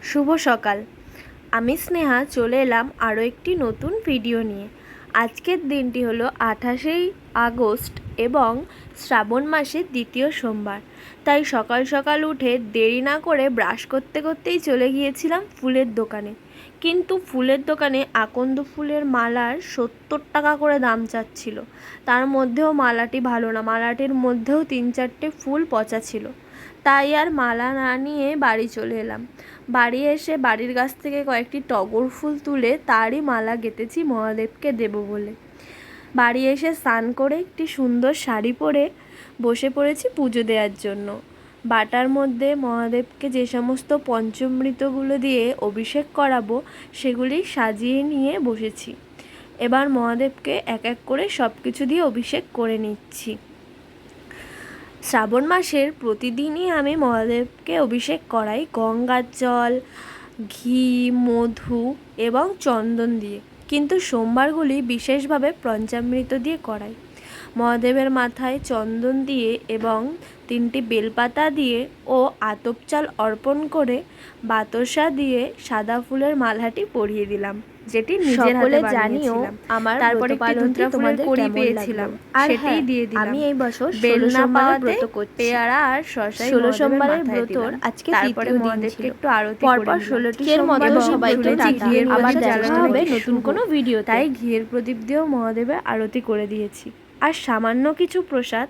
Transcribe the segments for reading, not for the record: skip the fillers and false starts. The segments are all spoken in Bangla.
শুভ সকাল। আমি স্নেহা চলে এলাম আরও একটি নতুন ভিডিও নিয়ে। আজকের দিনটি হলো 28 আগস্ট এবং শ্রাবণ মাসের দ্বিতীয় সোমবার। তাই সকাল সকাল উঠে দেরি না করে ব্রাশ করতে করতেই চলে গিয়েছিলাম ফুলের দোকানে। কিন্তু ফুলের দোকানে আকন্দ ফুলের মালার 70 টাকা করে দাম চাচ্ছিল। তার মধ্যেও মালাটি ভালো না, মালাটির মধ্যেও 3-4টে ফুল পচা ছিল। তাই আর মালা না নিয়ে বাড়ি চলে এলাম। বাড়ি এসে বাড়ির গাছ থেকে কয়েকটি টগর ফুল তুলে তারই মালা গেঁথেছি মহাদেবকে দেব বলে। বাড়ি এসে স্নান করে একটি সুন্দর শাড়ি পরে বসে পড়েছি পুজো দেওয়ার জন্য। বাটার মধ্যে মহাদেবকে যে সমস্ত পঞ্চামৃতগুলো দিয়ে অভিষেক করাবো সেগুলি সাজিয়ে নিয়ে বসেছি। এবার মহাদেবকে এক এক করে সব কিছু দিয়ে অভিষেক করে নিচ্ছি। শ্রাবণ মাসের প্রতিদিনই আমি মহাদেবকে অভিষেক করাই গঙ্গার জল, ঘি, মধু এবং চন্দন দিয়ে, কিন্তু সোমবারগুলি বিশেষভাবে পঞ্চামৃত দিয়ে করাই। মহাদেবের মাথায় চন্দন দিয়ে এবং 3টি বেলপাতা দিয়ে ও আতপ চাল অর্পণ করে বাতাসা দিয়ে সাদা ফুলের মালাটি পরিয়ে দিলাম, যেটি নিজের হাতে বানিয়েছিলাম। আমার তারপরে একটি ধুতরা ফুলের কড়ি পেয়েছিলাম, সেটাই দিয়ে দিলাম। আমি এই বছর বেল না পাওয়াতে ব্রত করছি। পেয়ারা আর শশা 16 সোমবারের ব্রতর আজকে তারপরে তৃতীয় দিন মহাদেবকে ছিল। একটু আরতি পরপর করে 16টি ঘিয়ের সোমবার মতো সবাইকে টাটা। ঘিয়ের আবার প্রদীপ দেখা জ্বালানো হবে নাকি নতুন শুভ। কোনো ভিডিওতে। তাই ঘিয়ের প্রদীপ দিয়েও মহাদেবের আরতি করে দিয়েছি, আর সামান্য কিছু প্রসাদ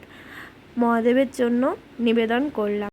মহাদেবের জন্য নিবেদন করলাম।